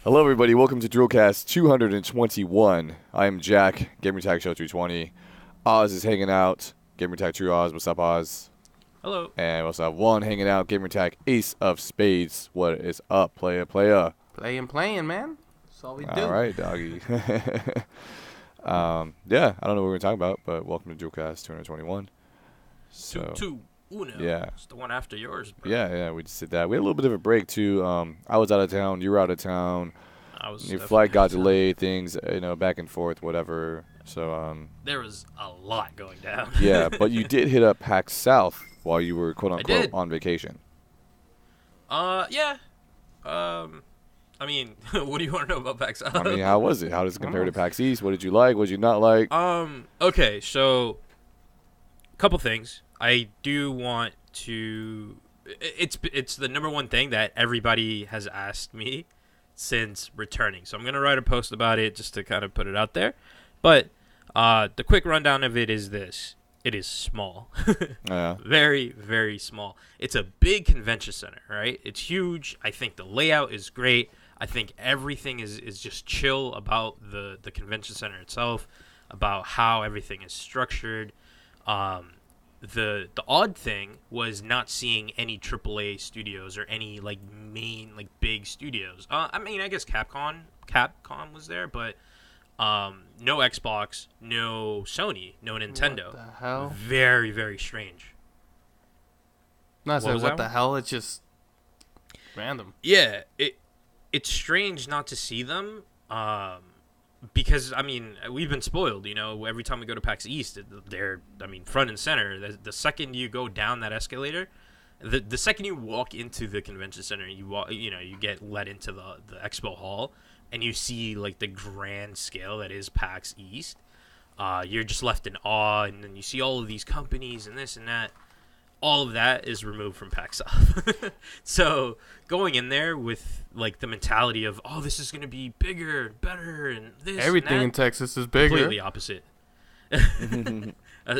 Hello, everybody. Welcome to DRULcast 221. I am Jack, Gamertag Show 220. Oz is hanging out. Gamertag True Oz. What's up, Oz? Hello. And we also have Juan hanging out. Gamertag Ace of Spades. What is up, playa? Playing, man. That's all we do. All right, doggy. Yeah, I don't know what we're going to talk about, but welcome to DRULcast 221. So, 2-2. Uno. Yeah. It's the one after yours, bro. Yeah, we just did that. We had a little bit of a break, too. I was out of town. You were out of town. Your flight got delayed, things, back and forth, whatever. So, there was a lot going down. Yeah, but you did hit up PAX South while you were, quote-unquote, did. on vacation. Yeah. I mean, what do you want to know about PAX South? I mean, how was it? How does it compare to PAX East? What did you like? What did you not like? Okay, so a couple things. I do want to it's the number one thing that everybody has asked me since returning. So I'm going to write a post about it just to kind of put it out there. But the quick rundown of it is this. It is small. Yeah. Very, very small. It's a big convention center, right? It's huge. I think the layout is great. I think everything is just chill about the convention center itself, about how everything is structured. The odd thing was not seeing any AAA studios or any main big studios. I mean, I guess Capcom was there, but no Xbox, no Sony, no Nintendo. What the hell? Very, very strange. No, I said, what the one? hell? It's just random. Yeah, it's strange not to see them. Because, I mean, we've been spoiled, every time we go to PAX East, they're, front and center. The second you go down that escalator, the second you walk into the convention center, you get led into the expo hall, and you see, the grand scale that is PAX East, you're just left in awe, and then you see all of these companies and this and that. All of that is removed from PAX South. So going in there with the mentality of, oh, this is going to be bigger, better, and this Everything and that, in Texas is bigger. completely opposite.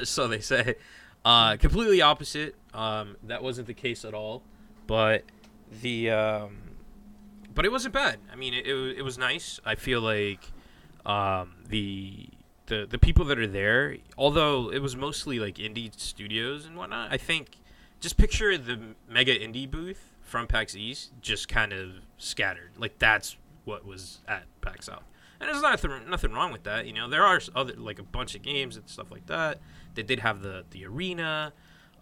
So they say. Completely opposite. That wasn't the case at all. But but it wasn't bad. I mean, it was nice. I feel like the people that are there, although it was mostly indie studios and whatnot, I think just picture the mega indie booth from PAX East just kind of scattered. That's what was at PAX South. And there's nothing wrong with that. There are other a bunch of games and stuff like that. They did have the arena,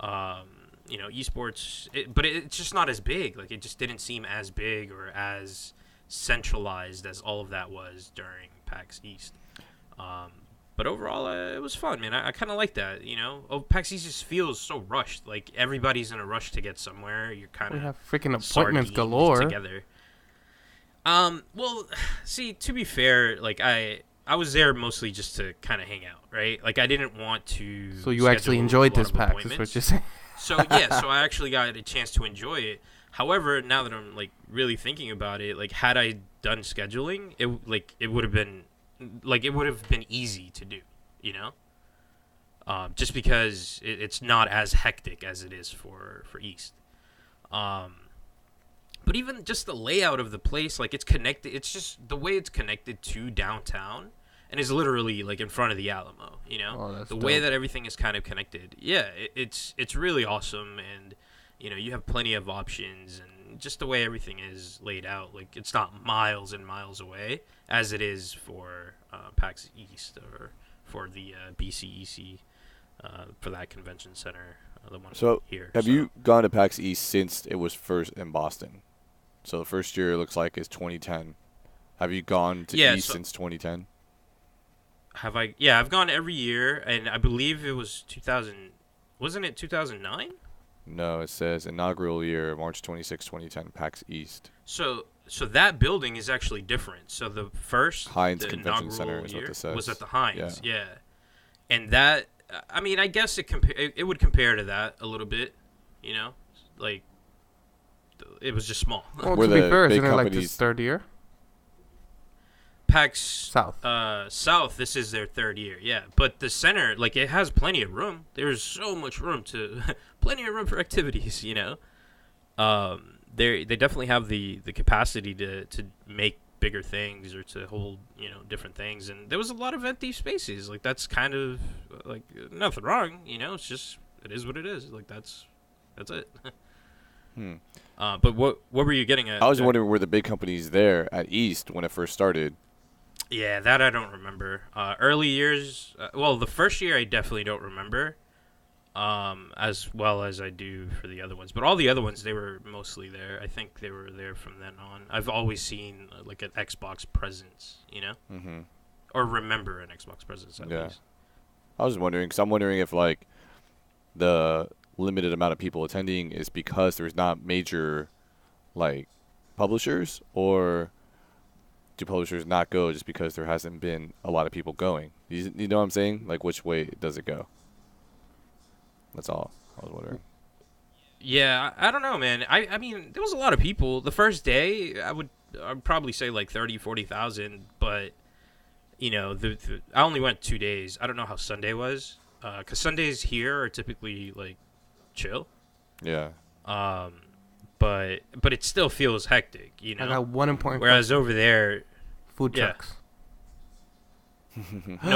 esports, but it's just not as big. It just didn't seem as big or as centralized as all of that was during PAX East. But overall, it was fun, man. I kind of like that, PAX East just feels so rushed. Everybody's in a rush to get somewhere. You're kind We of have freaking appointments galore. together. Well, see, to be fair, I was there mostly just to kind of hang out, right? I didn't want to. So you actually enjoyed this PAX, is what appointments. you're saying. So I actually got a chance to enjoy it. However, now that I'm really thinking about it, had I done scheduling, it would have been. It would have been easy to do, just because it's not as hectic as it is for East. But even just the layout of the place, it's connected. It's just the way it's connected to downtown and is literally in front of the Alamo, Oh, that's the dope. way that everything is kind of connected. Yeah, it's really awesome. And, you have plenty of options and just the way everything is laid out. It's not miles and miles away as it is for PAX East or for the BCEC, for that convention center, the one here. Have you gone to PAX East since it was first in Boston? So the first year, it looks like, is 2010. Have you gone to East since 2010? Have I? Yeah, I've gone every year, and I believe it was 2000. Wasn't it 2009? No, it says inaugural year, March 26, 2010, PAX East. So that building is actually different. So the first Heinz Convention Center is what year this says. was at the Heinz, Yeah. yeah. And that, I mean, I guess it would compare to that a little bit, it was just small. Well, Were to be the fair, big isn't it companies- this third year? PAX South. South, this is their third year, yeah. But the center, it has plenty of room. There's so much room plenty of room for activities, They definitely have the capacity to make bigger things or to hold, different things. And there was a lot of empty spaces. Like, that's kind of, like, nothing wrong, it's just, it is what it is. Like, that's it. But what were you getting at? I was wondering, were the big companies there at East when it first started? Yeah, that I don't remember. Early years, the first year I definitely don't remember, as well as I do for the other ones. But all the other ones, they were mostly there. I think they were there from then on. I've always seen like an Xbox presence, Mm-hmm. or remember an Xbox presence at least. I was wondering, because I'm wondering if like the limited amount of people attending is because there's not major like publishers, or do publishers not go just because there hasn't been a lot of people going? You know what I'm saying? Like, which way does it go? That's all I was wondering. Yeah, I don't know, man. I mean, there was a lot of people. The first day, I'd probably say like 30, 40,000, but, I only went 2 days. I don't know how Sunday was, because Sundays here are typically, like, chill. Yeah. But it still feels hectic, I got one important Whereas over there... Food trucks. No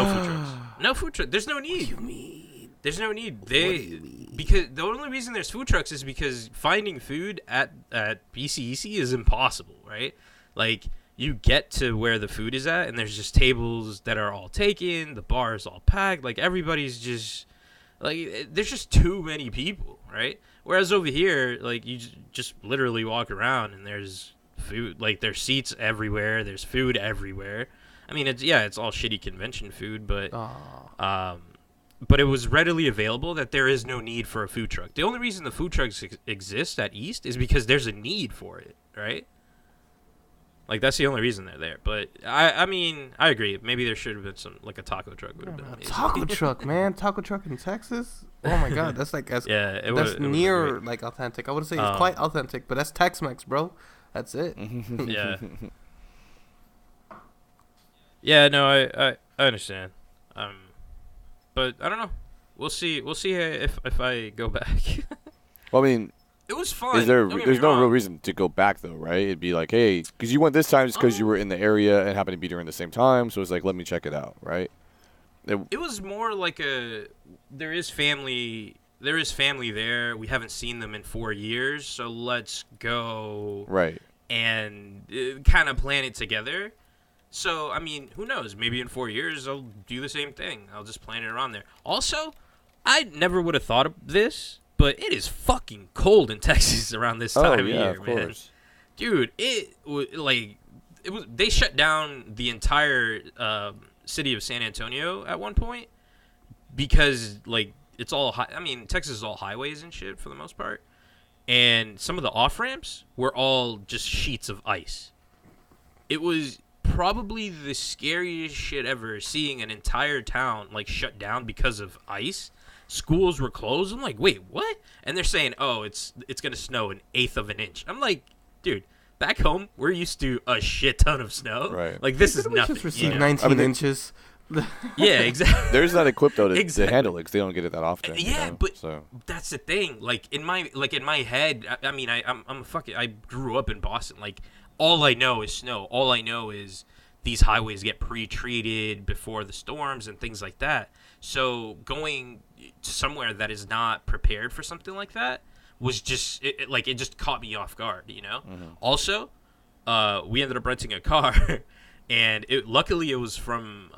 food trucks. No food trucks. There's no need. What do you mean? There's no need. What do you mean? Because the only reason there's food trucks is because finding food at PCEC is impossible, right? Like, you get to where the food is at, and there's just tables that are all taken. The bar is all packed. Like, everybody's just... Like, there's just too many people, right? Whereas over here, like, you just literally walk around and there's food. Like, there's seats everywhere. There's food everywhere. I mean, it's all shitty convention food, but it was readily available that there is no need for a food truck. The only reason the food trucks exist at East is because there's a need for it, right? Like, that's the only reason they're there. But, I mean, I agree. Maybe there should have been some, like, a taco truck would have been amazing. Taco truck, man. Taco truck in Texas? Oh, my God. That's, like, that's near, like, authentic. I would say it's quite authentic, but that's Tex-Mex, bro. That's it. Yeah. Yeah, no, I understand. But, I don't know. We'll see if I go back. Well, I mean... It was fun. There's no real reason to go back, though, right? It'd be like, hey, because you went this time just because you were in the area and happened to be during the same time, so it's like, let me check it out, right? It was more like there is family there. We haven't seen them in 4 years, so let's go. Right. And kind of plan it together. So, I mean, who knows? Maybe in 4 years, I'll do the same thing. I'll just plan it around there. Also, I never would have thought of this, but it is fucking cold in Texas around this time of year, of course. Man. Dude, they shut down the entire city of San Antonio at one point because, like, it's all Texas is all highways and shit for the most part. And some of the off-ramps were all just sheets of ice. It was probably the scariest shit ever, seeing an entire town, like, shut down because of ice. Schools were closed. I'm like, wait, what? And they're saying, oh, it's going to snow 1/8 of an inch. I'm like, dude, back home, we're used to a shit ton of snow. Right. Like, this is nothing. Just received 19 inches. Yeah, exactly. There's not equipped, though, to handle it because they don't get it that often. Yeah, but that's the thing. Like, in my head, I mean, I grew up in Boston. Like, all I know is snow. All I know is these highways get pre-treated before the storms and things like that. So going somewhere that is not prepared for something like that was just it just caught me off guard, you know. Mm-hmm. Also, we ended up renting a car, and luckily it was from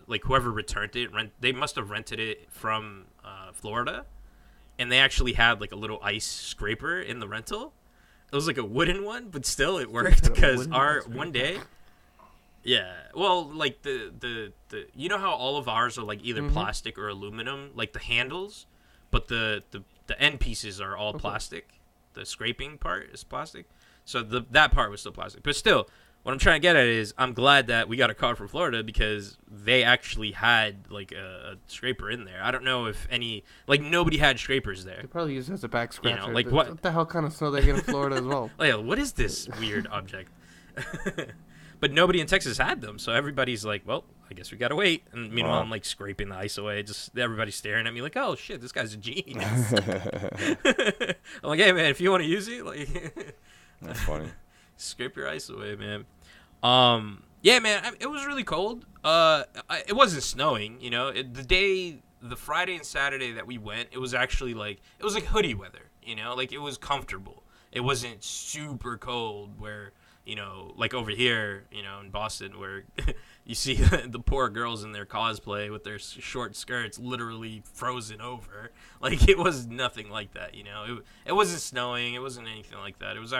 like whoever returned it. They must have rented it from Florida, and they actually had like a little ice scraper in the rental. It was like a wooden one, but still it worked because one day. Yeah, well, like the you know how all of ours are like either plastic or aluminum, like the handles, but the end pieces are all plastic. The scraping part is plastic, so that part was still plastic. But still, what I'm trying to get at is I'm glad that we got a car from Florida because they actually had like a scraper in there. I don't know if nobody had scrapers there. They probably used it as a back scratcher. You know, like what the hell kind of snow they get in Florida as well? Like, what is this weird object? But nobody in Texas had them, so everybody's like, well, I guess we gotta wait. And meanwhile, I'm like scraping the ice away. Just everybody's staring at me like, oh shit, this guy's a genius. I'm like, hey man, if you want to use it, like, that's funny. Scrape your ice away, man. Yeah, man, it was really cold. It wasn't snowing, you know. The Friday and Saturday that we went, it was actually like hoodie weather, you know, like it was comfortable. It wasn't super cold where, you know, like over here, you know, in Boston where you see the poor girls in their cosplay with their short skirts literally frozen over. Like it was nothing like that, you know. It wasn't snowing, it wasn't anything like that. It was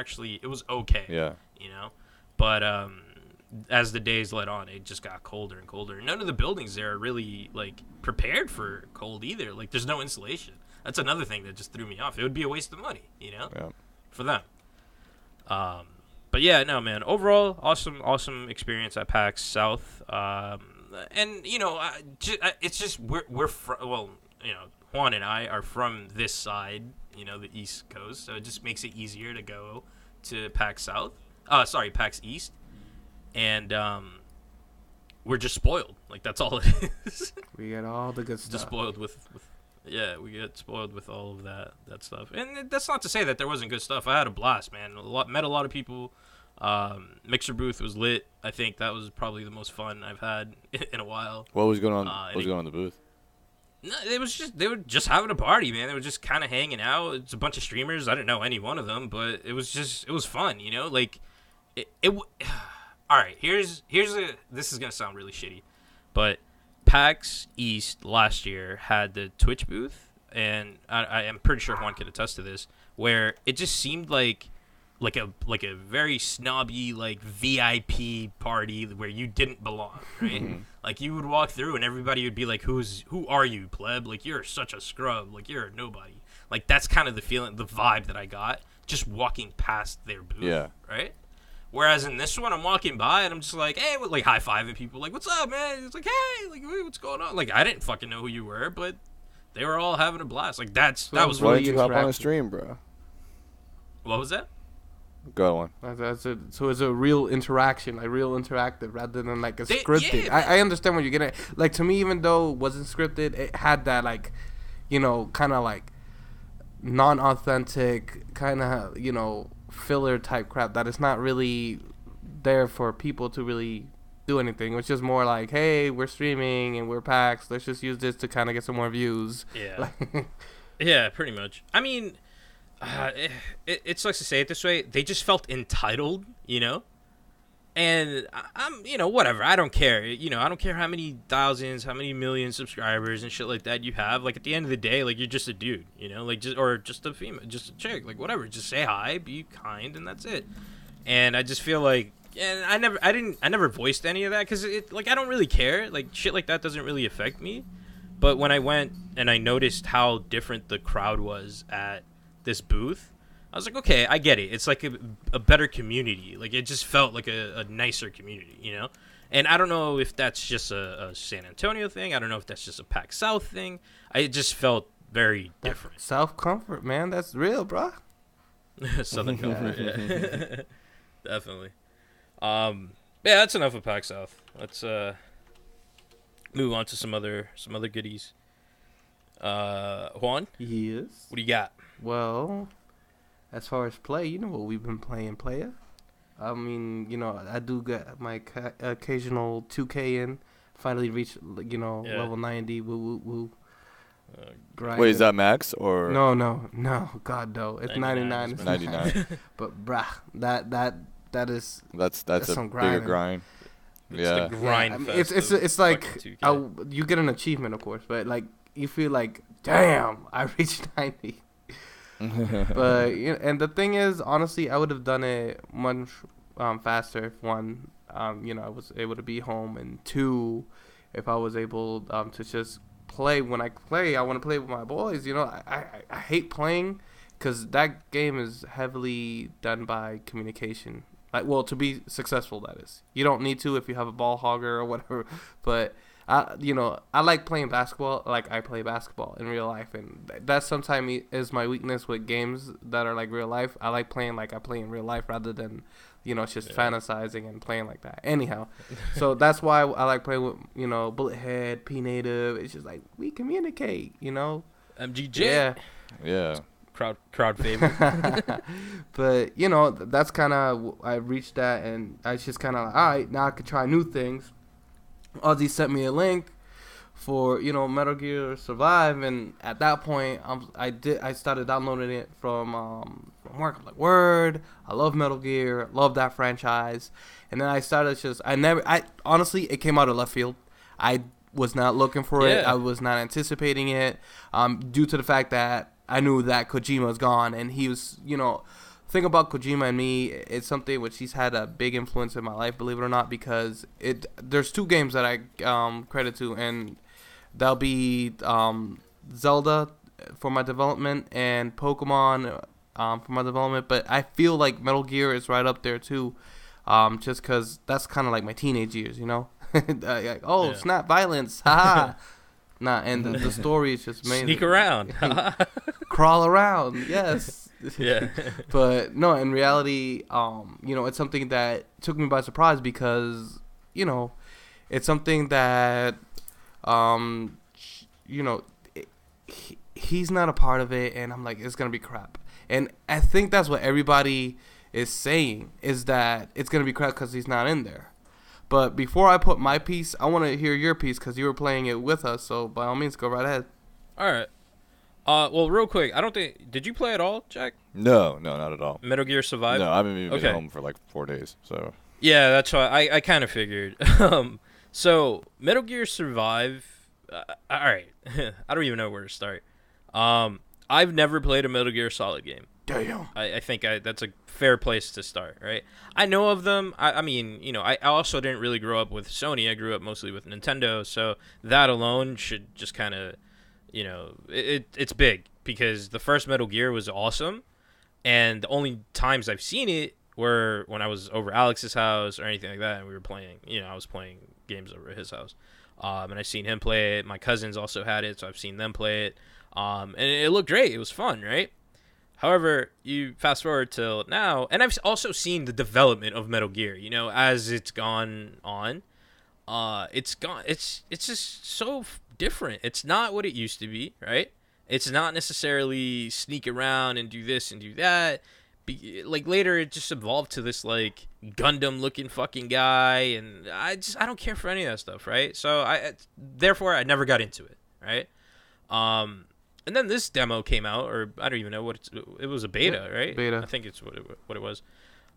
okay. Yeah. You know. But as the days led on, it just got colder and colder. None of the buildings there are really like prepared for cold either. Like there's no insulation. That's another thing that just threw me off. It would be a waste of money, you know, for them. But yeah, no, man. Overall, awesome experience at PAX South. And you know, it's just we're well, you know, Juan and I are from this side, you know, the East Coast, so it just makes it easier to go to PAX South. PAX East. And we're just spoiled. Like that's all it is. We get all the good stuff. Just spoiled with we get spoiled with all of that stuff. And that's not to say that there wasn't good stuff. I had a blast, man. Met a lot of people. Mixer booth was lit. I think that was probably the most fun I've had in a while. What was going on? What was going on in the booth? No, they were just having a party, man. They were just kind of hanging out. It's a bunch of streamers. I didn't know any one of them, but it was fun, you know. Like all right, this is going to sound really shitty, but PAX East last year had the Twitch booth, and I am pretty sure Juan can attest to this, where it just seemed like a very snobby, like, VIP party where you didn't belong, right? Like, you would walk through and everybody would be like, who are you, pleb? Like, you're such a scrub. Like, you're a nobody. Like, that's kind of the vibe that I got just walking past their booth, right? Whereas in this one, I'm walking by and I'm just like, hey, like high-fiving people, like, what's up, man? It's like, hey, like, what's going on? Like, I didn't fucking know who you were, but they were all having a blast. Like, that was why really did you hop on a stream, bro? What was that? Go on. That's it. So it's a real interaction, like real interactive, rather than like a scripted. Yeah, I understand what you're getting at. Like, to me, even though it wasn't scripted, it had that, like, you know, kind of like non-authentic, kind of, you know, filler type crap that is not really there for people to really do anything. It's just more like, hey, we're streaming and we're PAX. Let's just use this to kind of get some more views. Yeah. Yeah, pretty much. I mean, it sucks to say it this way. They just felt entitled, you know? And I'm, you know, whatever. I don't care. You know, I don't care how many thousands, how many million subscribers and shit like that you have. Like, at the end of the day, like, you're just a dude, you know? Like, just a female, just a chick. Like, whatever. Just say hi, be kind, and that's it. And I just feel like, and I never voiced any of that because, like, I don't really care. Like, shit like that doesn't really affect me. But when I went and I noticed how different the crowd was at this booth, I was like, okay, I get it. It's like a better community. Like, it just felt like a nicer community, you know? And I don't know if that's just a San Antonio thing. I don't know if that's just a PAX South thing. It just felt very different. Self-comfort, man. That's real, bro. Southern comfort, yeah. Definitely. Yeah, that's enough of PAX South. Let's move on to some other goodies. Juan? Yes. What do you got? Well, as far as play, you know what we've been playing, player. I mean, you know, I do get my occasional 2K in. Finally reached, you know, level 90. Woo, woo, woo. Wait, is that max or? No. God, no. It's 99. It's 99. But, brah, that is... That's a some bigger grind. It's the grind fest. It's like, you get an achievement, of course, but, like, you feel like, damn, I reached 90. But you know, and the thing is, honestly, I would have done it much faster if one, you know, I was able to be home, and two, if I was able to just play. When I play, I want to play with my boys. You know, I hate playing because that game is heavily done by communication. Like, well, to be successful, that is. You don't need to if you have a ball hogger or whatever, but. You know, I like playing basketball like I play basketball in real life, and that sometimes is my weakness with games that are like real life. I like playing like I play in real life rather than, you know, just fantasizing and playing like that. Anyhow, so that's why I like playing with, you know, Bullethead, P Native. It's just like we communicate, you know. MGJ. Yeah. crowd favorite. But that's kind of I reached that, and I was just kind of like, all right, now I could try new things. Ozzy sent me a link for Metal Gear Survive, and at that point I started downloading it from work. I'm like, word, I love Metal Gear, love that franchise. And then I started I honestly, it came out of left field. I was not looking for it. I was not anticipating it, due to the fact that I knew that Kojima was gone, and he was, thing about Kojima and me, it's something which he's had a big influence in my life, believe it or not, because there's two games that I credit to, and that'll be Zelda for my development and Pokemon for my development. But I feel like Metal Gear is right up there too, just because that's kind of like my teenage years, like, snap, violence, haha. Nah, and the story is just amazing. Sneak around. Crawl around, yes. Yeah. But no, in reality, it's something that took me by surprise because, it's something that, he's not a part of it, and I'm like, it's gonna be crap. And I think that's what everybody is saying, is that it's gonna be crap because he's not in there. But before I put my piece, I want to hear your piece because you were playing it with us. So by all means, go right ahead. All right. Well, real quick, did you play at all, Jack? No, not at all. Metal Gear Survive? No, I haven't even been home for like 4 days, so. Yeah, that's why I kind of figured. So, Metal Gear Survive, all right, I don't even know where to start. I've never played a Metal Gear Solid game. Damn. I think that's a fair place to start, right? I know of them. I mean, I also didn't really grow up with Sony. I grew up mostly with Nintendo, so that alone should just kind of, it's big because the first Metal Gear was awesome, and the only times I've seen it were when I was over Alex's house or anything like that, and we were playing, I was playing games over at his house, and I seen him play it. My cousins also had it, so I've seen them play it, and it looked great. It was fun, right? However, you fast forward till now, and I've also seen the development of Metal Gear, as it's gone on. It's just so different. It's not what it used to be, right? It's not necessarily sneak around and do this and do that. Like later, it just evolved to this like Gundam looking fucking guy, and I don't care for any of that stuff, right? So therefore I never got into it, right? And then this demo came out, or I don't even know what it was, a beta, right? Beta. I think it's what it was.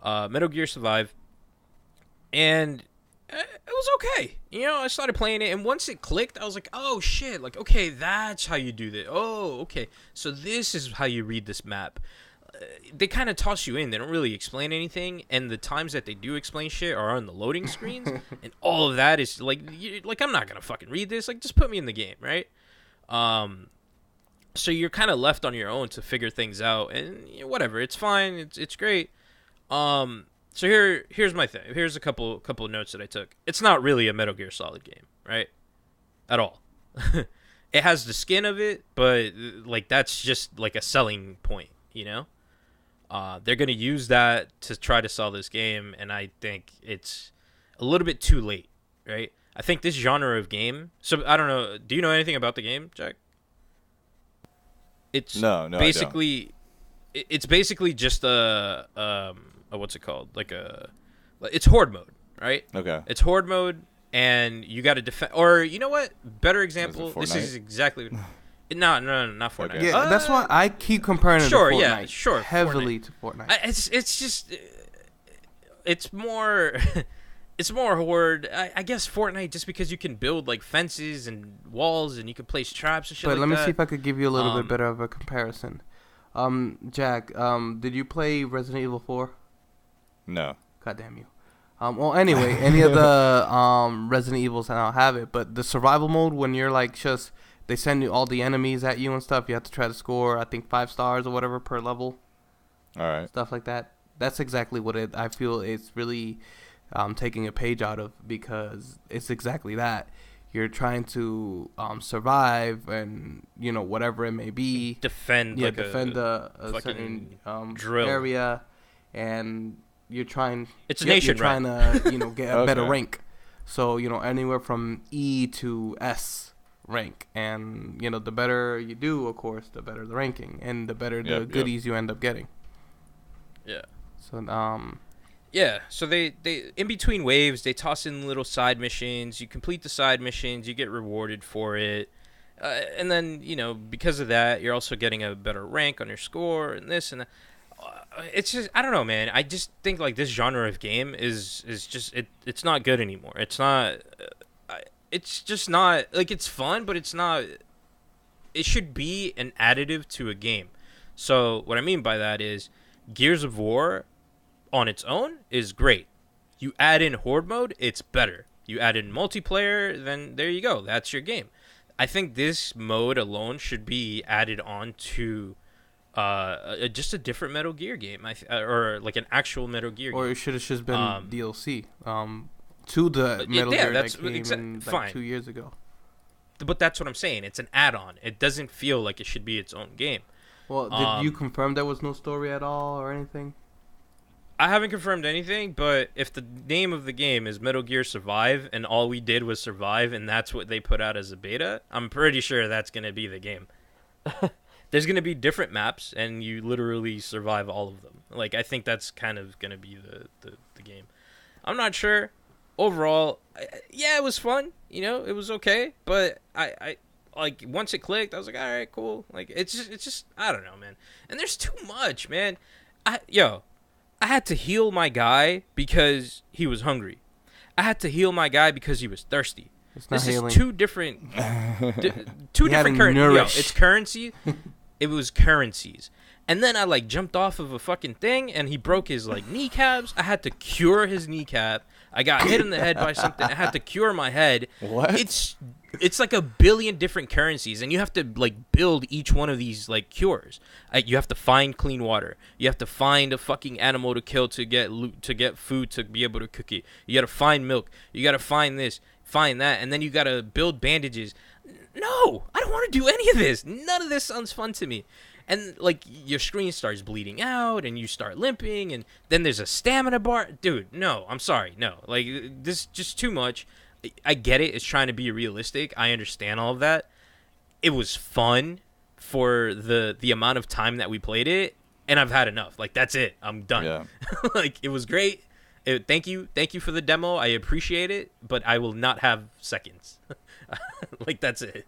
Metal Gear Survive, and it was okay. I started playing it, and once it clicked, I was like, oh shit, like, okay, that's how you do this. Oh, okay, so this is how you read this map. They kind of toss you in. They don't really explain anything, and the times that they do explain shit are on the loading screens, and all of that is like I'm not gonna fucking read this. Like, just put me in the game, right? So you're kind of left on your own to figure things out, and whatever, it's fine, it's great. So here's my thing. Here's a couple notes that I took. It's not really a Metal Gear Solid game, right? At all. It has the skin of it, but like that's just like a selling point, They're gonna use that to try to sell this game, and I think it's a little bit too late, right? I think this genre of game. So I don't know. Do you know anything about the game, Jack? It's basically, it's basically just a what's it called? It's horde mode, right? Okay. It's horde mode, and you got to defend. Or you know what? Better example. This is exactly. No, not Fortnite. Okay. Yeah, that's why I keep comparing it to Fortnite. Yeah, sure. Heavily to Fortnite. It's just, it's more. It's more horde. I guess Fortnite, just because you can build like fences and walls and you can place traps and shit like that. But let me see if I could give you a little bit better of a comparison. Jack, did you play Resident Evil 4? No. God damn you. Well, anyway, any of the Resident Evils, I don't have it, but the survival mode, when you're like just, they send you all the enemies at you and stuff, you have to try to score, I think, 5 stars or whatever per level. All right. Stuff like that. That's exactly what I feel it's really taking a page out of, because it's exactly that. You're trying to survive, and whatever it may be, defend a certain area, and you're trying. It's a nation, you're trying to get a better rank. So anywhere from E to S rank, and the better you do, of course, the better the ranking, and the better the goodies you end up getting. Yeah. So Yeah, so they in between waves, they toss in little side missions. You complete the side missions, you get rewarded for it. And then, because of that, you're also getting a better rank on your score and this and that. It's just, I don't know, man. I just think, like, this genre of game is just, it's not good anymore. It's not, it's just not, like, it's fun, but it's not, it should be an additive to a game. So what I mean by that is Gears of War on its own is great. You add in Horde mode, it's better. You add in multiplayer, then there you go. That's your game. I think this mode alone should be added on to just a different Metal Gear game, or like an actual Metal Gear game. Or it should have just been DLC to the Metal Gear that came in 2 years ago. But that's what I'm saying. It's an add-on. It doesn't feel like it should be its own game. Well, did you confirm there was no story at all or anything? I haven't confirmed anything, but if the name of the game is Metal Gear Survive and all we did was survive and that's what they put out as a beta, I'm pretty sure that's going to be the game. There's going to be different maps and you literally survive all of them. Like, I think that's kind of going to be the game. I'm not sure. Overall, yeah, it was fun. It was okay, but I like, once it clicked, I was like, all right, cool. Like, it's just I don't know, man. And there's too much, man. I had to heal my guy because he was hungry. I had to heal my guy because he was thirsty. This is two different different currencies. It's currency. It was currencies. And then I, like, jumped off of a fucking thing, and he broke his, like, kneecaps. I had to cure his kneecap. I got hit in the head by something. I had to cure my head. What? It's like a billion different currencies, and you have to, like, build each one of these, like, cures. You have to find clean water. You have to find a fucking animal to kill to get loot, to get food to be able to cook it. You got to find milk. You got to find this, find that, and then you got to build bandages. No, I don't want to do any of this. None of this sounds fun to me. And, like, your screen starts bleeding out, and you start limping, and then there's a stamina bar. Dude, no, I'm sorry, no. Like, this is just too much. I get it. It's trying to be realistic. I understand all of that. It was fun for the amount of time that we played it, and I've had enough. Like, that's it. I'm done. Yeah. Like, it was great. Thank you for the demo. I appreciate it, but I will not have seconds. Like, that's it.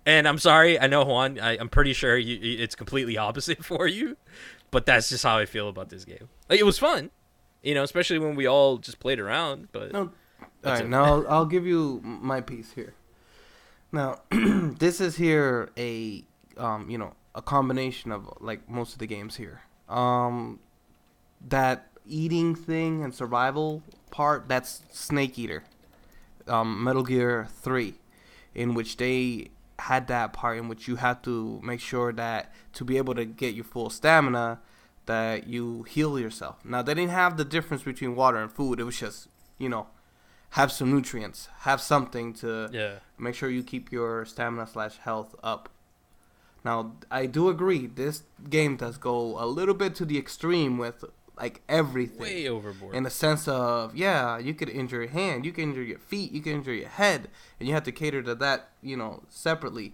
And I'm sorry, I know, Juan, I'm pretty sure it's completely opposite for you, but that's just how I feel about this game. Like, it was fun, especially when we all just played around. But no, all right, now I'll give you my piece here. Now, this is here a combination of, like, most of the games here. That eating thing and survival part, that's Snake Eater, Metal Gear 3, in which they had that part in which you have to make sure that to be able to get your full stamina that you heal yourself. Now, they didn't have the difference between water and food. It was just, have some nutrients, have something to make sure you keep your stamina/health up. Now, I do agree, this game does go a little bit to the extreme with, like, everything. Way overboard. In the sense of, you could injure your hand, you can injure your feet, you can injure your head, and you have to cater to that, separately.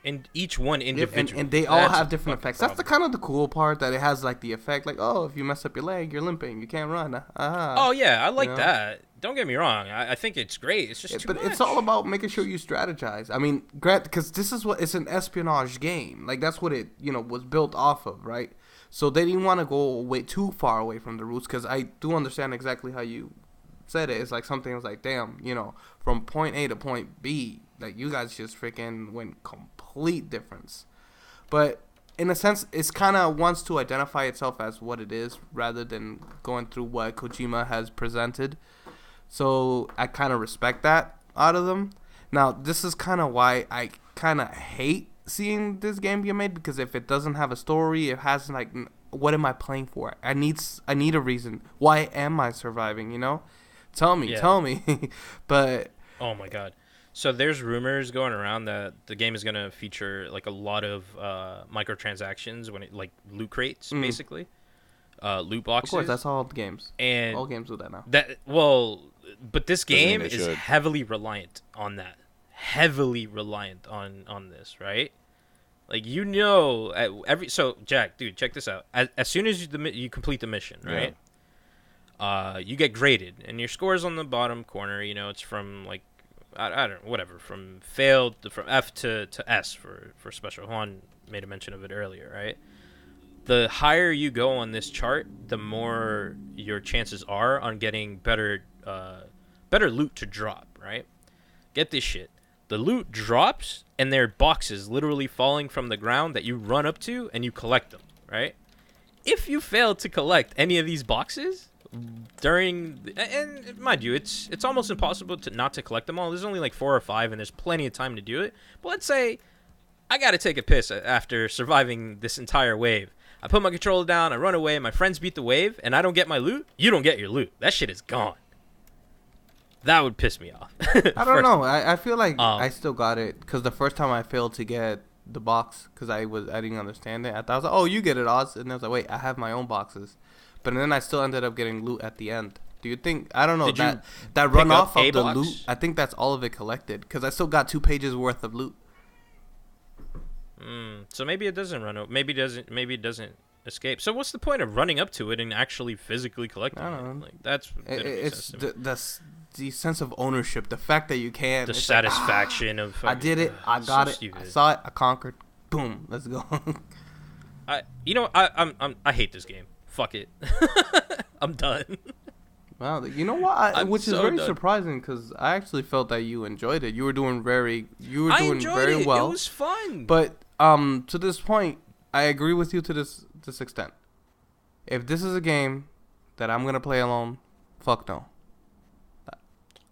And each one individually. And they all have different effects. That's the kind of the cool part, that it has, like, the effect, like, oh, if you mess up your leg, you're limping, you can't run. Oh, yeah, I like that. Don't get me wrong. I think it's great. It's just too much. But it's all about making sure you strategize. I mean, because this is what, it's an espionage game. Like, that's what it, was built off of, right? So they didn't want to go too far away from the roots, because I do understand exactly how you said it. It's like something was like, damn, from point A to point B, like, you guys just freaking went complete difference. But in a sense, it's kind of wants to identify itself as what it is rather than going through what Kojima has presented. So I kind of respect that out of them. Now, this is kind of why I kind of hate seeing this game get made, because if it doesn't have a story, it has, like, what am I playing for? I need a reason. Why am I surviving? Tell me. But oh my god, so there's rumors going around that the game is gonna feature, like, a lot of microtransactions when it, like, loot crates, basically, loot boxes. Of course, that's all games. And all games do that now. But this game is heavily reliant on that. heavily reliant on this, right? Like, you know, so Jack, dude, check this out. As soon as you complete the mission, right? You get graded, and your score is on the bottom corner. You know, it's from like I don't know, whatever, from failed from F to S for special. Juan made a mention of it earlier, right? The higher you go on this chart, the more your chances are on getting better loot to drop, right? Get this shit. The loot drops, and there are boxes literally falling from the ground that you run up to, and you collect them, right? If you fail to collect any of these boxes and mind you, it's almost impossible not to collect them all. There's only like 4 or 5, and there's plenty of time to do it. But let's say I got to take a piss after surviving this entire wave. I put my controller down, I run away, my friends beat the wave, and I don't get my loot. You don't get your loot. That shit is gone. That would piss me off. I don't know. I feel like I still got it because the first time I failed to get the box because I didn't understand it. I thought I was like, oh, you get it, Oz, and I was like, wait, I have my own boxes, but then I still ended up getting loot at the end. Do you think I don't know that runoff of the box? Loot? I think that's all of it collected because I still got 2 pages worth of loot. So maybe it doesn't run out. Maybe it doesn't escape. So what's the point of running up to it and actually physically collecting it? Like, that's it's the sense of ownership, the fact that you can, the satisfaction of I did it, I got it, stupid. I saw it, I conquered, boom, let's go. I hate this game. Fuck it. I'm done. Well, you know what? Which is very surprising because I actually felt that you enjoyed it. You were doing very well. It was fun. But to this point, I agree with you to this extent. If this is a game that I'm gonna play alone, fuck no.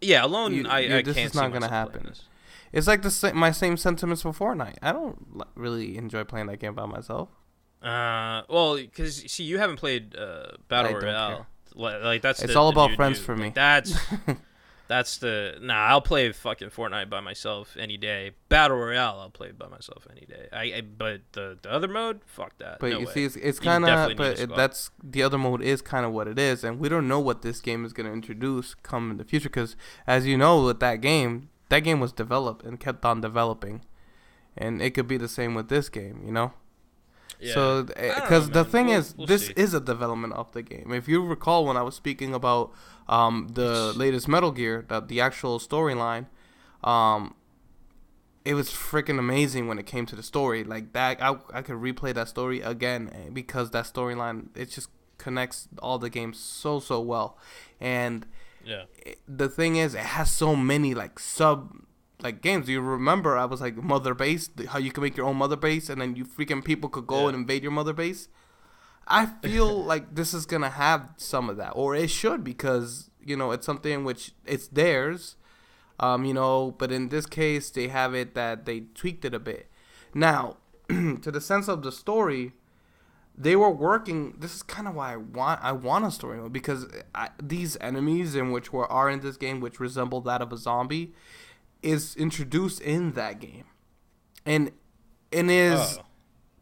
Yeah, alone. This is not gonna happen. It's like my same sentiments for Fortnite. I don't really enjoy playing that game by myself. Well, because see, you haven't played Battle Royale. Like it's all about friends for me. That's I'll play fucking Fortnite by myself any day. Battle Royale, I'll play by myself any day. But the other mode, fuck that. But no you way. see, it's kind of, that's the other mode is kind of what it is, and we don't know what this game is gonna introduce come in the future. Because as you know, with that game was developed and kept on developing, and it could be the same with this game, you know. Yeah. So, because the thing is, this is a development of the game. If you recall, when I was speaking about the latest Metal Gear, the actual storyline, it was freaking amazing when it came to the story. Like that, I could replay that story again because that storyline, it just connects all the games so well. And the thing is, it has so many games. Do you remember I was like mother base, how you can make your own mother base and then you freaking people could go and invade your mother base? I feel like this is gonna have some of that, or it should, because you know it's something which it's theirs, you know. But in this case, they have it that they tweaked it a bit. Now, to the sense of the story, they were working. This is kind of why I want a story mode, because these enemies in which are in this game, which resemble that of a zombie, is introduced in that game, and is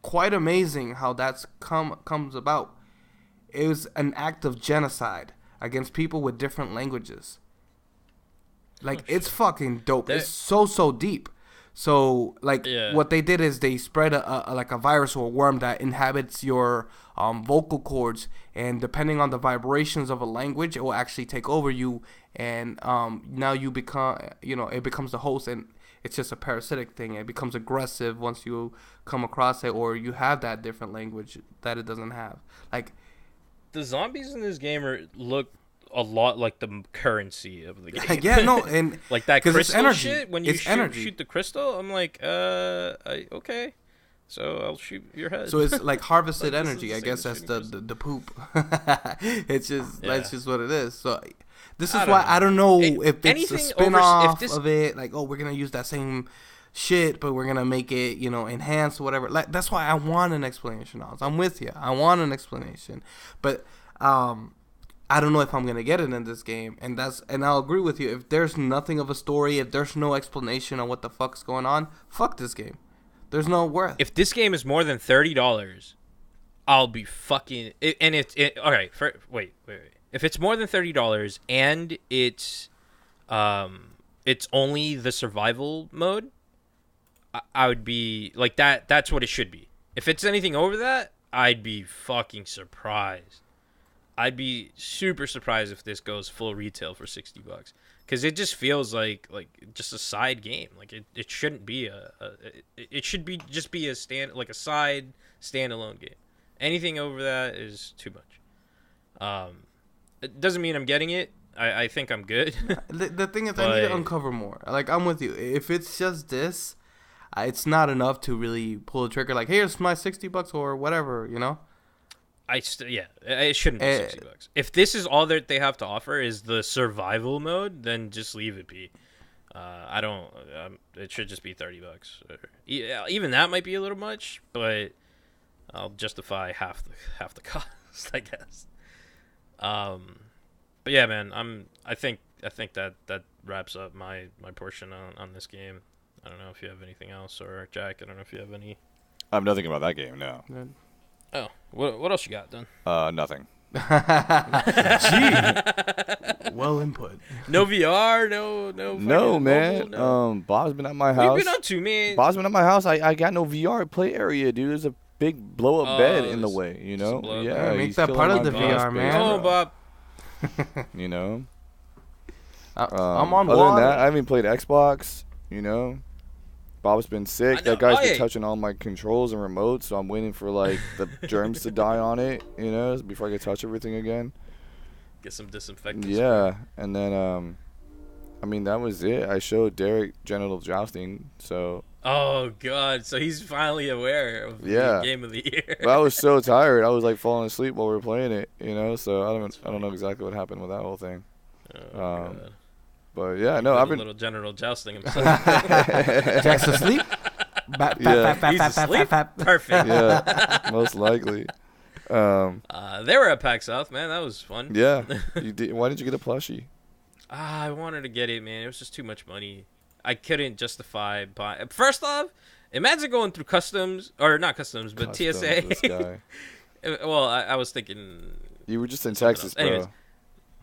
quite amazing how that's comes about. It was an act of genocide against people with different languages. Like it's fucking dope. It's so deep. So what they did is they spread a virus or a worm that inhabits your vocal cords, and depending on the vibrations of a language, it will actually take over you, and now you become, it becomes the host, and it's just a parasitic thing. It becomes aggressive once you come across it, or you have that different language that it doesn't have. Like the zombies in this game look a lot like the currency of the game. Yeah, no, and like that crystal energy. Shit. When you shoot the crystal, I'm like, okay, so I'll shoot your head. So it's like harvested energy. I guess that's the poop. It's just that's just what it is. So this is why I don't know if it's a spin-off of it. Like, oh, we're gonna use that same shit, but we're gonna make it, enhanced, whatever. Like that's why I want an explanation. I'm with you. I want an explanation, but I don't know if I'm gonna get it in this game, and I'll agree with you. If there's nothing of a story, if there's no explanation on what the fuck's going on, fuck this game. There's no worth. If this game is more than $30, I'll be fucking. And okay. Wait. If it's more than $30 and it's it's only the survival mode, I would be like that. That's what it should be. If it's anything over that, I'd be fucking surprised. I'd be super surprised if this goes full retail for $60, because it just feels like just a side game. Like it shouldn't be it should be just be a side standalone game. Anything over that is too much. It doesn't mean I'm getting it. I think I'm good. The thing is, I need to uncover more. Like, I'm with you. If it's just this, it's not enough to really pull the trigger. Like, here's my $60 or whatever, you know. It shouldn't be $60. If this is all that they have to offer is the survival mode, then just leave it be. I don't. It should just be $30. Even that might be a little much, but I'll justify half the cost, I guess. But yeah, man, I think that wraps up my portion on this game. I don't know if you have anything else, or Jack, I don't know if you have any. I have nothing about that game. No. Oh, what else you got, then? Nothing. Gee. Well input. No VR, no. No, man. Mobile, no. Bob's been at my house. What you been up to, man? Bob's been at my house. I got no VR play area, dude. There's a big blow up bed in the way, you know? Yeah, make that part of the VR, man. Oh, Bob. You know? I'm on other water. than that, I haven't played Xbox, you know? Bob's been sick. That guy's been touching all my controls and remotes, so I'm waiting for, like, the germs to die on it, you know, before I can touch everything again. Get some disinfectant. Yeah, and then, I mean, that was it. I showed Derek genital jousting, so... Oh, God. So he's finally aware of the game of the year. But I was so tired. I was, like, falling asleep while we were playing it, you know, so I don't know exactly what happened with that whole thing. Oh, God. But yeah, no, I've been a little general jousting himself. Jack's asleep. He's asleep. Perfect. Yeah, most likely. They were at PAX South, man. That was fun. Yeah. Why didn't you get a plushie? I wanted to get it, man. It was just too much money. I couldn't justify buying. First off, imagine going through customs, or not customs, but TSA. This guy. Well, I was thinking. You were just in Texas, bro. Anyways,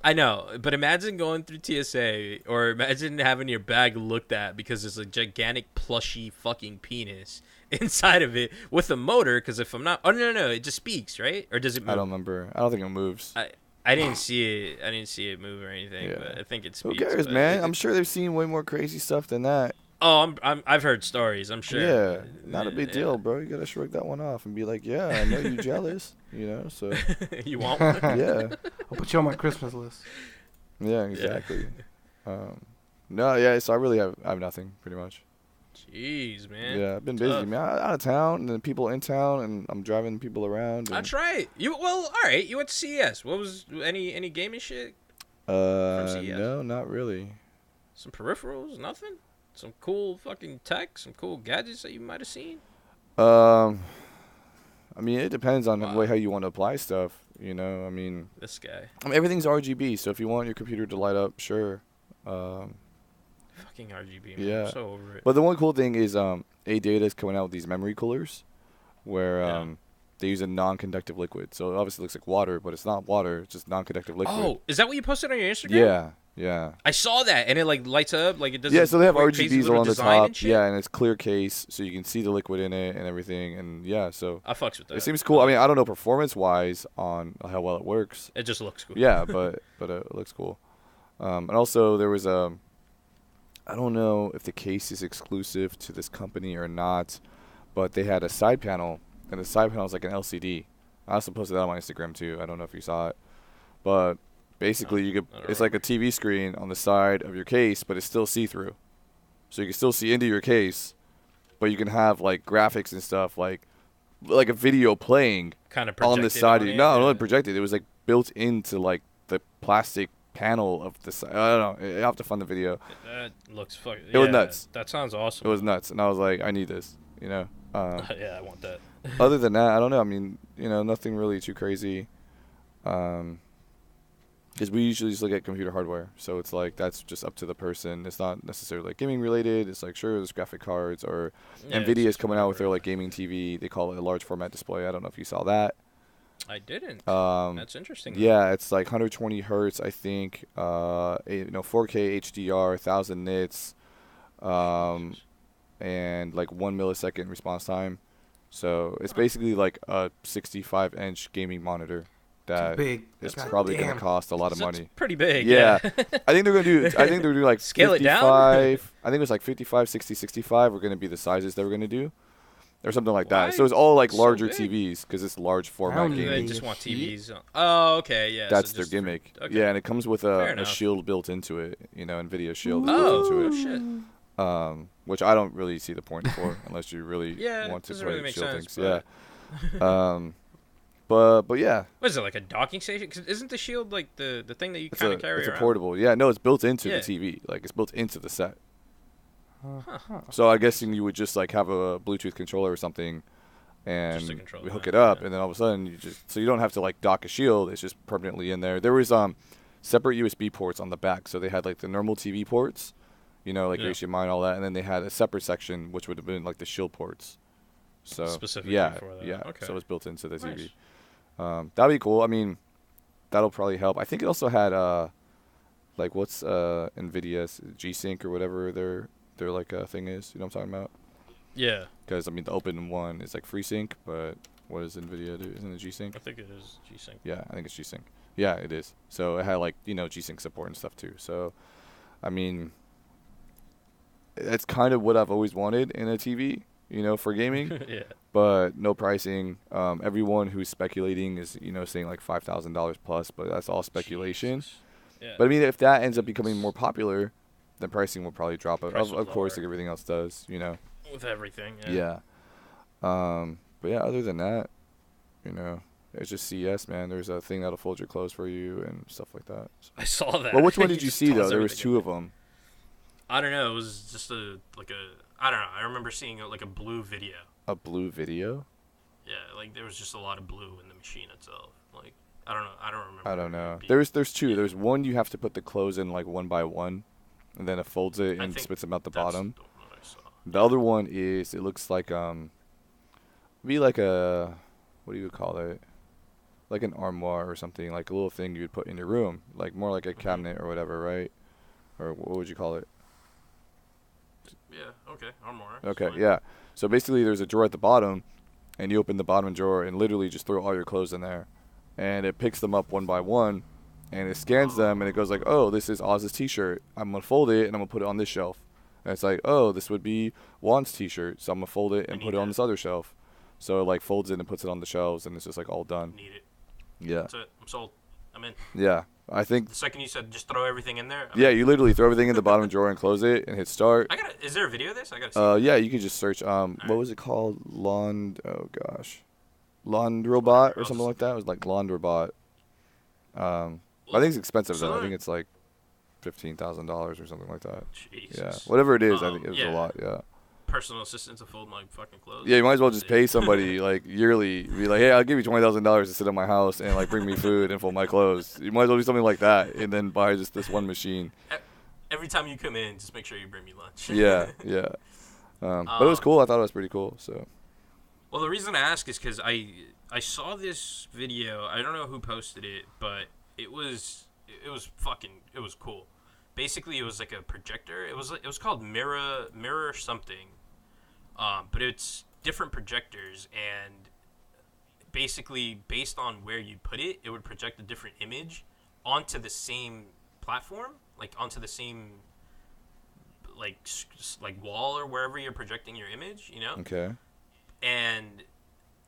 I know, but imagine going through TSA, or imagine having your bag looked at because there's a gigantic plushy fucking penis inside of it with a motor. Because if I'm not, no, it just speaks, right? Or does it move? I don't remember. I don't think it moves. I didn't see it. I didn't see it move or anything. Yeah. But I think it speaks. Who cares, man? I'm sure they've seen way more crazy stuff than that. Oh, I've heard stories. I'm sure. Yeah, not a big deal, bro. You gotta shrug that one off and be like, yeah, I know you're jealous, you know. So you want one? Yeah. I'll put you on my Christmas list. Yeah, exactly. No, yeah. So I have nothing, pretty much. Jeez, man. Yeah, I've been busy, man. Out of town, and then people in town, and I'm driving people around. That's right. All right. You went to CES. What was any gaming shit? From CES? No, not really. Some peripherals, nothing. Some cool fucking tech, some cool gadgets that you might have seen. I mean, it depends on how you want to apply stuff. You know, I mean. This guy. I mean, everything's RGB, so if you want your computer to light up, sure. Fucking RGB, man. Yeah. I'm so over it. But the one cool thing is, A-Data is coming out with these memory coolers, where they use a non-conductive liquid. So it obviously looks like water, but it's not water. It's just non-conductive liquid. Oh, is that what you posted on your Instagram? Yeah. I saw that, and it like lights up, like it does. Yeah, so they have RGBs along the top. And and it's clear case, so you can see the liquid in it and everything. And yeah, so I fucks with that. It seems cool. I mean, I don't know performance-wise on how well it works. It just looks cool. Yeah, but it looks cool. And also there was I don't know if the case is exclusive to this company or not, but they had a side panel, and the side panel is like an LCD. I also posted that on my Instagram too. I don't know if you saw it, but basically it's like a TV screen on the side of your case, but it's still see-through, so you can still see into your case, but you can have like graphics and stuff like a video playing kind of on the side. No, not projected. It was like built into like the plastic panel of the side. I don't know. You have to find the video. That looks fucking. It was nuts. That sounds awesome. It was nuts, and I was like, I need this. You know. Yeah, I want that. Other than that, I don't know. I mean, you know, nothing really too crazy. Because we usually just look at computer hardware, so it's like that's just up to the person. It's not necessarily like gaming related. It's like sure, there's graphic cards, or Nvidia is coming out with their like gaming TV. They call it a large format display. I don't know if you saw that. I didn't. That's interesting. Yeah, it's like 120 hertz, I think. 4K HDR, 1000 nits, and like 1 millisecond response time. So it's basically like a 65-inch gaming monitor that big. is God probably going damn. to cost a lot of So money. it's pretty big. Yeah. I think they're going to do like Scale it down? 55. I think it was like 55, 60, 65 were going to be the sizes they were going to do. Or something like that. Why So it's all like so larger big? TVs because it's large format don't They gaming. just want Heat? TVs. Oh, okay, yeah. That's so their just gimmick. okay. Yeah, and it comes with Fair a enough. shield built into it. NVIDIA shield is Oh, built into shit. it. Which I don't really see the point for unless you really Yeah, want to doesn't play really make shield sense, things. Yeah. But yeah, What is it, like a docking station? 'Cause isn't the shield like the thing that you it's kind a of carry it's a around? portable. Yeah, no, it's built into Yeah. the TV. Like it's built into the set. Huh. So I guess you would just like have a Bluetooth controller or something, and Just a controller, we hook it up, yeah. and then all of a sudden you don't have to like dock a shield. It's just permanently in there. There was separate USB ports on the back, so they had like the normal TV ports, like Yeah. HDMI and all that, and then they had a separate section which would have been like the shield ports. So Specifically yeah, for that. yeah. Okay. So it's built into the Nice. TV. That'd be cool. I mean, that'll probably help. I think it also had like what's NVIDIA's G-Sync or whatever their like thing is. You know what I'm talking about? Yeah, Because I mean, the open one is like FreeSync, but what does NVIDIA do? Isn't it G-Sync? I think it is G-Sync. Yeah, I think it's G-Sync. Yeah, it is. So it had like G-Sync support and stuff too. So, I mean, that's kind of what I've always wanted in a TV, for gaming. Yeah. But no pricing. Everyone who's speculating is saying like $5,000 plus, but that's all speculation. Jesus. Yeah. But I mean, if that ends up becoming more popular, then pricing will probably drop. Price will Of course, lower. like everything else does. With everything. Yeah. But yeah, other than that, it's just CES, man. There's a thing that'll fold your clothes for you and stuff like that. I saw that. Well, which one did you just see though? toss There was everything two in of them. I don't know. It was just I don't know. I remember seeing like a blue video. A blue video? Yeah, like there was just a lot of blue in the machine itself. Like I don't know. I don't remember. I don't know. it being- There's two. There's one you have to put the clothes in like one by one, and then it folds it I and think spits them out the that's bottom. the one I saw. The other one is it looks like be like a, what do you call it? Like an armoire or something, like a little thing you would put in your room, like more like a cabinet or whatever, right? Or what would you call it? Yeah. Okay. Armoire. Okay, yeah. So basically, there's a drawer at the bottom, and you open the bottom drawer and literally just throw all your clothes in there, and it picks them up one by one, and it scans them, and it goes like, oh, this is Oz's T-shirt. I'm gonna fold it and I'm gonna put it on this shelf. And it's like, oh, this would be Juan's T-shirt, so I'm gonna fold it and I put need it on that. this other shelf. So it like folds it and puts it on the shelves, and it's just like all done. Need it. Yeah, That's it. I'm sold. I'm in. yeah. I think The second you said just throw everything in there. yeah, you literally throw everything in the bottom drawer and close it and hit start. Is there a video of this? I gotta see. Yeah, you can just search what was it called? Laundrobot or something like that. It was like Laundrobot. I think it's expensive So though. I then- think it's like $15,000 or something like that. Jesus. Yeah, whatever it is, I think it was a Yeah. lot. Yeah. Personal assistant to fold my fucking clothes. Yeah, you might as well just pay somebody like yearly. Be like, hey, I'll give you $20,000 to sit at my house and like bring me food and fold my clothes. You might as well do something like that and then buy just this one machine. Every time you come in, just make sure you bring me lunch. Yeah, yeah. But it was cool. I thought it was pretty cool. So. Well, the reason I ask is because I saw this video. I don't know who posted it, but it was cool. Basically, it was like a projector. It was called Mirror something. But it's different projectors, and basically based on where you put it, it would project a different image onto the same platform, like onto the same like wall or wherever you're projecting your image, Okay. And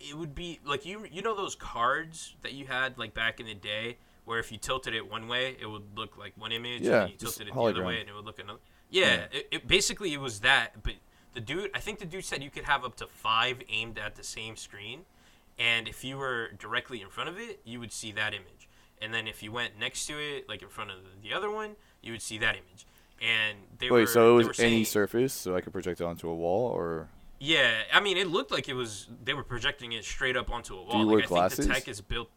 it would be like you know those cards that you had like back in the day where if you tilted it one way it would look like one image, Yeah, and then you just tilted it the other hologram. way and it would look another. Yeah, it basically it was that, but I think the dude said you could have up to 5 aimed at the same screen, and if you were directly in front of it, you would see that image. And then if you went next to it, like in front of the other one, you would see that image. And Wait, so it were was any saying- surface, so I could project it onto a wall, or? Yeah, I mean, it looked like they were projecting it straight up onto a wall. you like, wear I think glasses? the tech is built.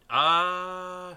I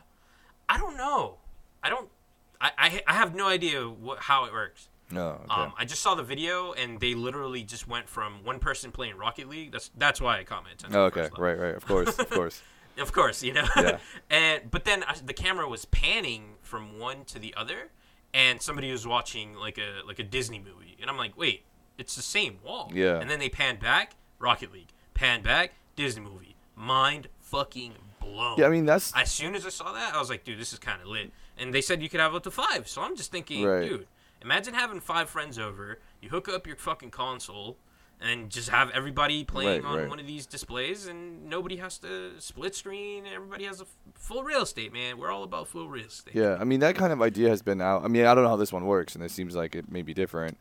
don't know. I have no idea how it works. No. Okay. I just saw the video, and they literally just went from one person playing Rocket League. That's why I comment. Oh, okay. Right. Of course. Of course, you know. Yeah. But then the camera was panning from one to the other, and somebody was watching like a Disney movie, and I'm like, wait, it's the same wall. Yeah. And then they panned back, Rocket League. Panned back, Disney movie. Mind fucking blown. Yeah, I mean, that's... As soon as I saw that, I was like, dude, this is kind of lit. And they said you could have up to 5, so I'm just thinking, Right. dude, imagine having 5 friends over, you hook up your fucking console, and just have everybody playing on one of these displays, and nobody has to split screen, and everybody has a full real estate, man. We're all about full real estate. Yeah, I mean, that kind of idea has been out. I mean, I don't know how this one works, and it seems like it may be different.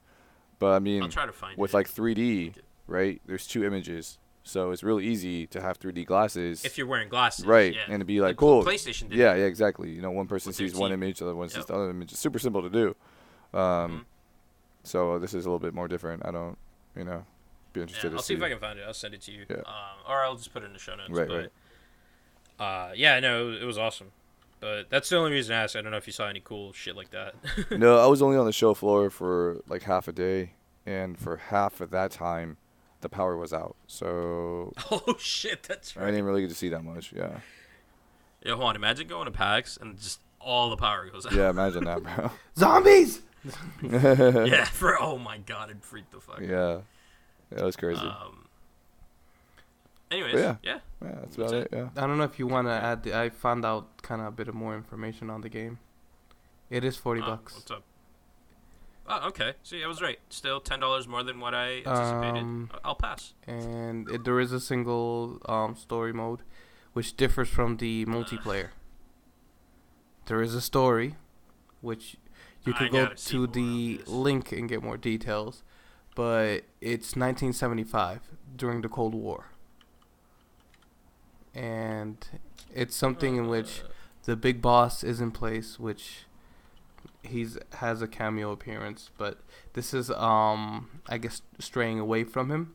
But, I mean, I'll try to find with, it. like, 3D, right, there's 2 images. So it's really easy to have 3D glasses. If you're wearing glasses. Right, yeah. and to be like, cool. PlayStation did. Yeah, exactly. You know, one person With their sees one team. image, the other one sees the other image. It's super simple to do. So this is a little bit more different. I don't, be interested to I'll see if I can find it. I'll send it to you. Yeah. Or I'll just put it in the show notes. Right. Yeah, no, it was awesome. But that's the only reason I asked. I don't know if you saw any cool shit like that. No, I was only on the show floor for like half a day, and for half of that time, the power was out. So Oh shit, that's right. I didn't really get to see that much. Yeah. Yeah, hold on. Imagine going to PAX and just all the power goes out. Yeah, imagine that, bro. Zombies. Yeah. Oh my god, it freaked the fuck. Yeah. Yeah, that was crazy. Anyways, But yeah. Yeah, that's about it. Yeah. I don't know if you want to add. I found out kind of a bit of more information on the game. It is $40. What's up? Oh, okay. See, I was right. Still $10 more than what I anticipated. I'll pass. And there is a single story mode, which differs from the multiplayer. There is a story, which you could go to the link and get more details, but it's 1975 during the Cold War. And it's something in which the big boss is in place, which has a cameo appearance, but this is I guess straying away from him.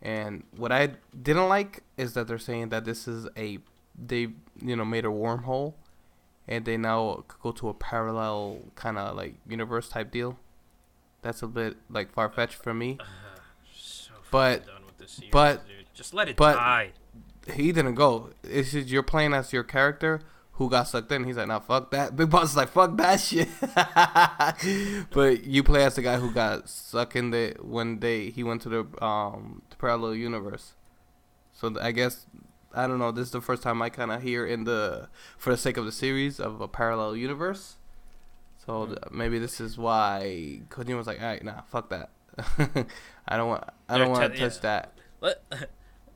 And what I didn't like is that they're saying that this is they made a wormhole, and they now could go to a parallel kind of like universe type deal. That's a bit like far fetched for me. So But- done with this series, but- dude. Just let it die. He didn't go. It's just you're playing as your character who got sucked in. He's like, nah, fuck that. Big Boss is like, fuck that shit. But you play as the guy who got sucked in when he went to the parallel universe. So I guess, I don't know, this is the first time I kind of hear for the sake of the series, of a parallel universe. So maybe this is why Kojima was like, all right, nah, fuck that. I don't want to touch that.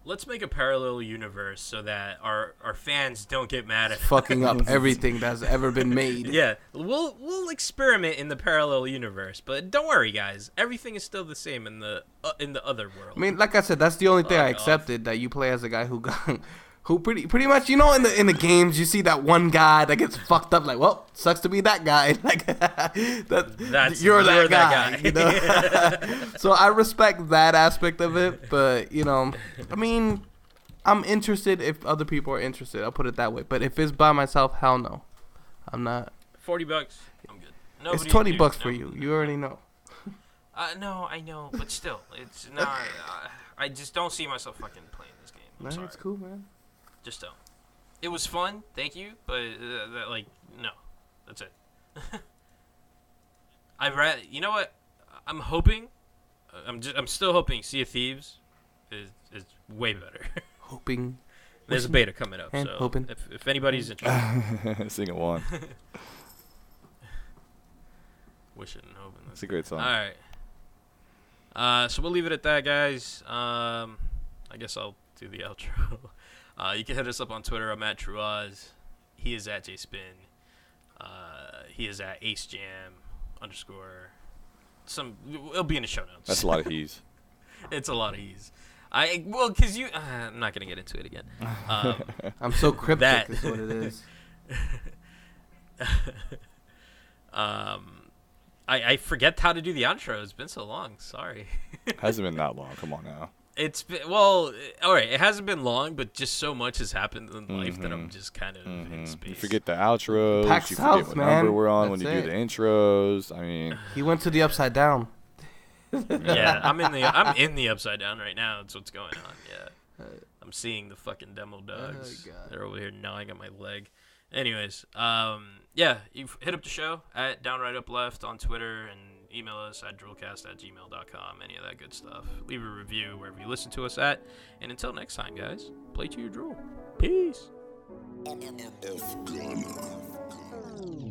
Let's make a parallel universe so that our fans don't get mad at Fucking up everything that's ever been made. Yeah, we'll experiment in the parallel universe, but don't worry, guys. Everything is still the same in the other world. I mean, like I said, that's the only thing I accepted, that you play as a guy who pretty much, in the games you see that one guy that gets fucked up, like, well, sucks to be that guy. Like you're that guy. You know? So I respect that aspect of it, but I mean, I'm interested if other people are interested. I'll put it that way. But if it's by myself, hell no, I'm not. $40, I'm good. It's $20 for you. You already know. No, I know, but still, it's not. I just don't see myself fucking playing this game. I'm sorry. It's cool, man. Just don't. It was fun, thank you, but no, that's it. You know what? I'm hoping. I'm still hoping Sea of Thieves is way better. Hoping. There's a beta coming up, and so hoping. if anybody's interested, Sing it one. wishing and hoping. It's a great song. All right. So we'll leave it at that, guys. I guess I'll do the outro. You can hit us up on Twitter. I'm at Truaz. He is at JSpin. He is at AceJam _ It'll be in the show notes. That's a lot of he's. It's a lot of he's. Because you. I'm not gonna get into it again. I'm so cryptic. Is what it is. I forget how to do the outro. It's been so long. Sorry. Hasn't been that long. Come on now. It's been, all right. It hasn't been long, but just so much has happened in life that I'm just kind of in space. You forget the outros. PAX You South, forget what man. number we're on when That's you it. do the intros. I mean, He went to the upside down. Yeah, I'm in the upside down right now. That's what's going on. Yeah. I'm seeing the fucking demo dogs. Oh, God. They're over here gnawing at my leg. Anyways, yeah, you hit up the show at Downright Up Left on Twitter and email us at DRULcast@gmail.com, any of that good stuff. Leave a review wherever you listen to us at. And until next time, guys, play to your drool. Peace. If gonna.